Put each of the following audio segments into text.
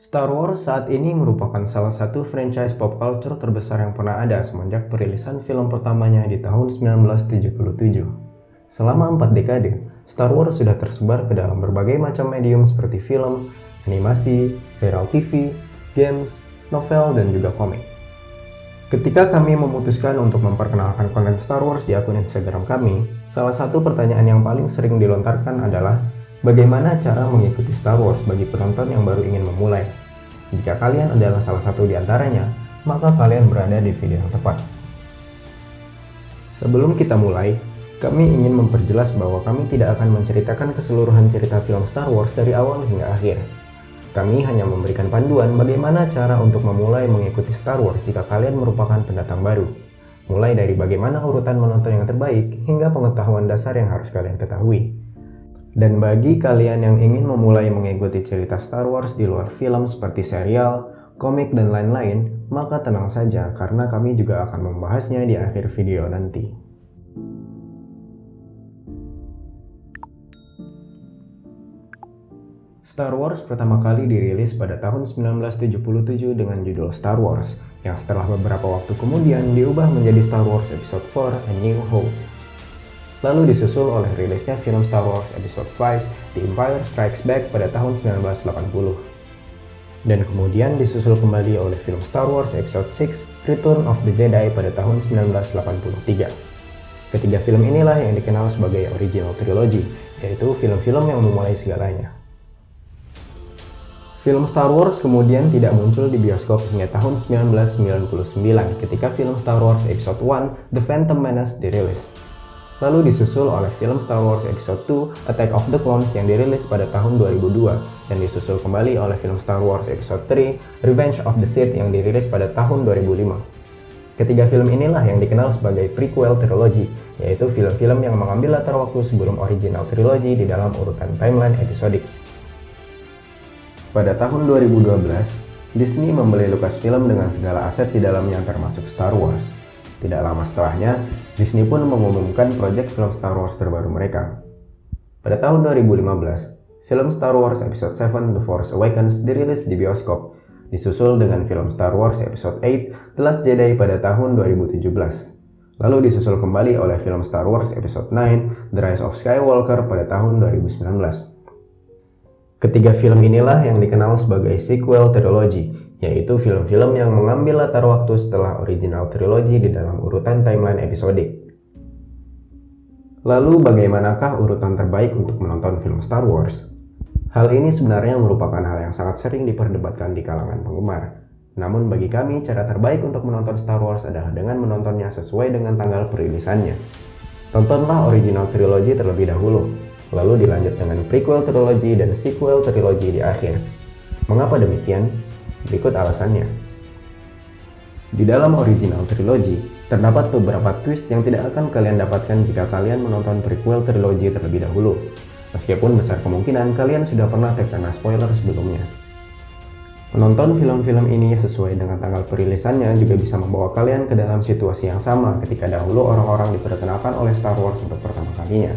Star Wars saat ini merupakan salah satu franchise pop culture terbesar yang pernah ada semenjak perilisan film pertamanya di tahun 1977. Selama 4 dekade, Star Wars sudah tersebar ke dalam berbagai macam medium seperti film, animasi, serial TV, games, novel, dan juga komik. Ketika kami memutuskan untuk memperkenalkan konten Star Wars di akun Instagram kami, salah satu pertanyaan yang paling sering dilontarkan adalah bagaimana cara mengikuti Star Wars bagi penonton yang baru ingin memulai? Jika kalian adalah salah satu di antaranya, maka kalian berada di video yang tepat. Sebelum kita mulai, kami ingin memperjelas bahwa kami tidak akan menceritakan keseluruhan cerita film Star Wars dari awal hingga akhir. Kami hanya memberikan panduan bagaimana cara untuk memulai mengikuti Star Wars jika kalian merupakan pendatang baru. Mulai dari bagaimana urutan menonton yang terbaik hingga pengetahuan dasar yang harus kalian ketahui. Dan bagi kalian yang ingin memulai mengikuti cerita Star Wars di luar film seperti serial, komik, dan lain-lain, maka tenang saja karena kami juga akan membahasnya di akhir video nanti. Star Wars pertama kali dirilis pada tahun 1977 dengan judul Star Wars, yang setelah beberapa waktu kemudian diubah menjadi Star Wars Episode 4 A New Hope. Lalu disusul oleh rilisnya film Star Wars Episode 5 The Empire Strikes Back pada tahun 1980. Dan kemudian disusul kembali oleh film Star Wars Episode 6 Return of the Jedi pada tahun 1983. Ketiga film inilah yang dikenal sebagai original trilogy, yaitu film-film yang memulai segalanya. Film Star Wars kemudian tidak muncul di bioskop hingga tahun 1999 ketika film Star Wars Episode 1 The Phantom Menace dirilis. Lalu disusul oleh film Star Wars Episode 2 Attack of the Clones yang dirilis pada tahun 2002 dan disusul kembali oleh film Star Wars Episode 3 Revenge of the Sith yang dirilis pada tahun 2005. Ketiga film inilah yang dikenal sebagai prequel trilogy, yaitu film-film yang mengambil latar waktu sebelum original trilogy di dalam urutan timeline episodik. Pada tahun 2012, Disney membeli Lucasfilm dengan segala aset di dalamnya termasuk Star Wars. Tidak lama setelahnya, Disney pun mengumumkan proyek film Star Wars terbaru mereka. Pada tahun 2015, film Star Wars Episode 7 The Force Awakens dirilis di bioskop, disusul dengan film Star Wars Episode 8 The Last Jedi pada tahun 2017. Lalu disusul kembali oleh film Star Wars Episode 9 The Rise of Skywalker pada tahun 2019. Ketiga film inilah yang dikenal sebagai sequel trilogy, yaitu film-film yang mengambil latar waktu setelah original trilogy di dalam urutan timeline episodik. Lalu bagaimanakah urutan terbaik untuk menonton film Star Wars? Hal ini sebenarnya merupakan hal yang sangat sering diperdebatkan di kalangan penggemar. Namun bagi kami, cara terbaik untuk menonton Star Wars adalah dengan menontonnya sesuai dengan tanggal perilisannya. Tontonlah original trilogy terlebih dahulu, lalu dilanjut dengan prequel trilogy dan sequel trilogy di akhir. Mengapa demikian? Berikut alasannya. Di dalam original trilogy, terdapat beberapa twist yang tidak akan kalian dapatkan jika kalian menonton prequel trilogy terlebih dahulu. Meskipun besar kemungkinan kalian sudah pernah terkena spoiler sebelumnya. Menonton film-film ini sesuai dengan tanggal perilisannya juga bisa membawa kalian ke dalam situasi yang sama ketika dahulu orang-orang diperkenalkan oleh Star Wars untuk pertama kalinya.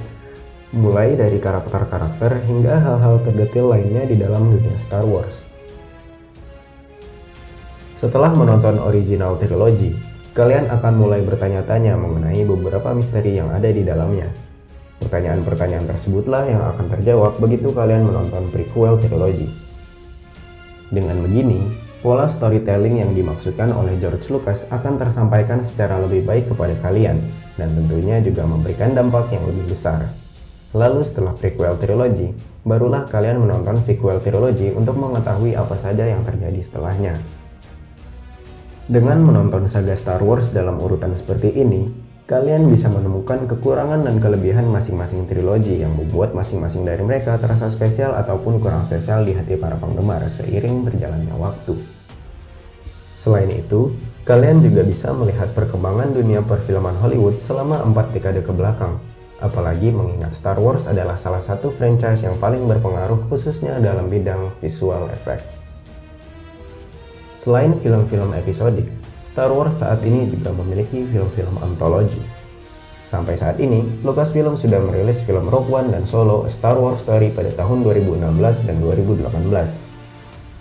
Mulai dari karakter-karakter hingga hal-hal terdetil lainnya di dalam dunia Star Wars. Setelah menonton original trilogy, kalian akan mulai bertanya-tanya mengenai beberapa misteri yang ada di dalamnya. Pertanyaan-pertanyaan tersebutlah yang akan terjawab begitu kalian menonton prequel trilogy. Dengan begini, pola storytelling yang dimaksudkan oleh George Lucas akan tersampaikan secara lebih baik kepada kalian, dan tentunya juga memberikan dampak yang lebih besar. Lalu setelah prequel trilogy, barulah kalian menonton sequel trilogy untuk mengetahui apa saja yang terjadi setelahnya. Dengan menonton saga Star Wars dalam urutan seperti ini, kalian bisa menemukan kekurangan dan kelebihan masing-masing trilogi yang membuat masing-masing dari mereka terasa spesial ataupun kurang spesial di hati para penggemar seiring berjalannya waktu. Selain itu, kalian juga bisa melihat perkembangan dunia perfilman Hollywood selama 4 dekade ke belakang. Apalagi mengingat Star Wars adalah salah satu franchise yang paling berpengaruh khususnya dalam bidang visual effect. Selain film-film episodik, Star Wars saat ini juga memiliki film-film antologi. Sampai saat ini, Lucasfilm sudah merilis film Rogue One dan Solo A Star Wars Story pada tahun 2016 dan 2018.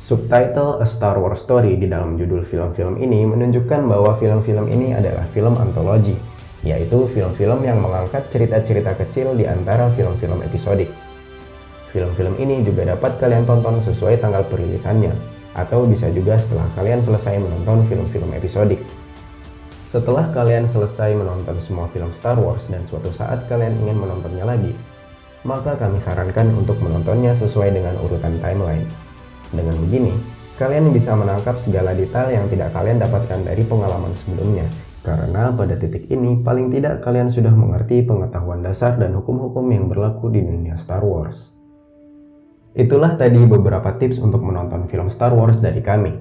Subtitle A Star Wars Story di dalam judul film-film ini menunjukkan bahwa film-film ini adalah film antologi, yaitu film-film yang mengangkat cerita-cerita kecil di antara film-film episodik. Film-film ini juga dapat kalian tonton sesuai tanggal perilisannya, atau bisa juga setelah kalian selesai menonton film-film episodik. Setelah kalian selesai menonton semua film Star Wars dan suatu saat kalian ingin menontonnya lagi, maka kami sarankan untuk menontonnya sesuai dengan urutan timeline. Dengan begini, kalian bisa menangkap segala detail yang tidak kalian dapatkan dari pengalaman sebelumnya, karena pada titik ini paling tidak kalian sudah mengerti pengetahuan dasar dan hukum-hukum yang berlaku di dunia Star Wars. Itulah tadi beberapa tips untuk menonton film Star Wars dari kami,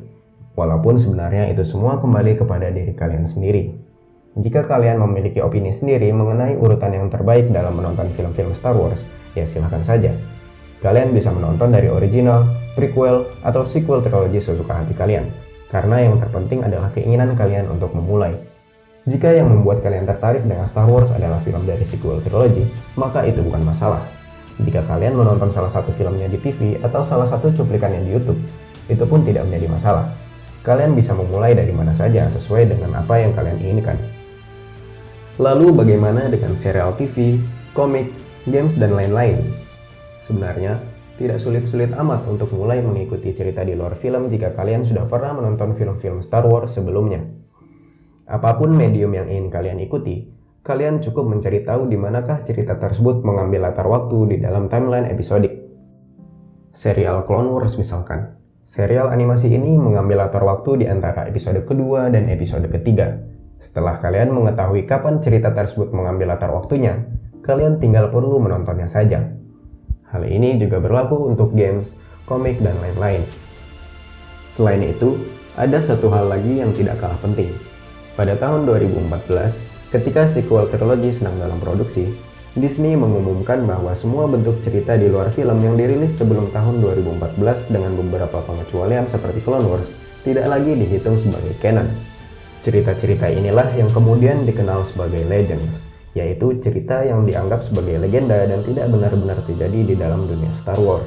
walaupun sebenarnya itu semua kembali kepada diri kalian sendiri. Jika kalian memiliki opini sendiri mengenai urutan yang terbaik dalam menonton film-film Star Wars, ya silahkan saja. Kalian bisa menonton dari original, prequel, atau sequel trilogi sesuka hati kalian, karena yang terpenting adalah keinginan kalian untuk memulai. Jika yang membuat kalian tertarik dengan Star Wars adalah film dari sequel trilogi, maka itu bukan masalah. Jika kalian menonton salah satu filmnya di TV atau salah satu cuplikannya di YouTube, itu pun tidak menjadi masalah. Kalian bisa memulai dari mana saja sesuai dengan apa yang kalian inginkan. Lalu bagaimana dengan serial TV, komik, games, dan lain-lain? Sebenarnya, tidak sulit-sulit amat untuk mulai mengikuti cerita di luar film jika kalian sudah pernah menonton film-film Star Wars sebelumnya. Apapun medium yang ingin kalian ikuti, kalian cukup mencari tahu di manakah cerita tersebut mengambil latar waktu di dalam timeline episodik. Serial Clone Wars misalkan. Serial animasi ini mengambil latar waktu di antara episode kedua dan episode ketiga. Setelah kalian mengetahui kapan cerita tersebut mengambil latar waktunya, kalian tinggal perlu menontonnya saja. Hal ini juga berlaku untuk games, komik, dan lain-lain. Selain itu, ada satu hal lagi yang tidak kalah penting. Pada tahun 2014, ketika sequel trilogi sedang dalam produksi, Disney mengumumkan bahwa semua bentuk cerita di luar film yang dirilis sebelum tahun 2014 dengan beberapa pengecualian seperti Clone Wars tidak lagi dihitung sebagai canon. Cerita-cerita inilah yang kemudian dikenal sebagai Legends, yaitu cerita yang dianggap sebagai legenda dan tidak benar-benar terjadi di dalam dunia Star Wars.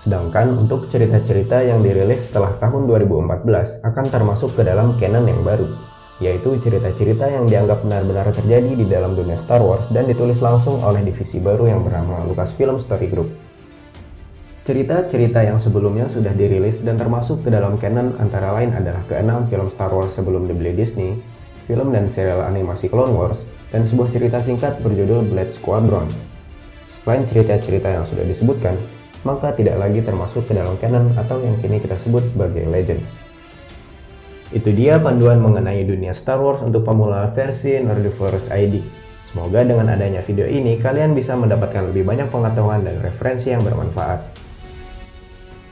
Sedangkan untuk cerita-cerita yang dirilis setelah tahun 2014 akan termasuk ke dalam canon yang baru, yaitu cerita-cerita yang dianggap benar-benar terjadi di dalam dunia Star Wars dan ditulis langsung oleh divisi baru yang bernama Lucasfilm Story Group. Cerita-cerita yang sebelumnya sudah dirilis dan termasuk ke dalam canon antara lain adalah ke-6 film Star Wars sebelum dibeli Disney, film dan serial animasi Clone Wars, dan sebuah cerita singkat berjudul Blade Squadron. Selain cerita-cerita yang sudah disebutkan, maka tidak lagi termasuk ke dalam canon atau yang kini kita sebut sebagai legend. Itu dia panduan mengenai dunia Star Wars untuk pemula versi Nerdiverse ID. Semoga dengan adanya video ini kalian bisa mendapatkan lebih banyak pengetahuan dan referensi yang bermanfaat.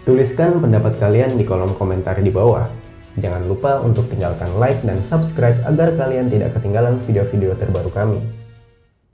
Tuliskan pendapat kalian di kolom komentar di bawah. Jangan lupa untuk tinggalkan like dan subscribe agar kalian tidak ketinggalan video-video terbaru kami.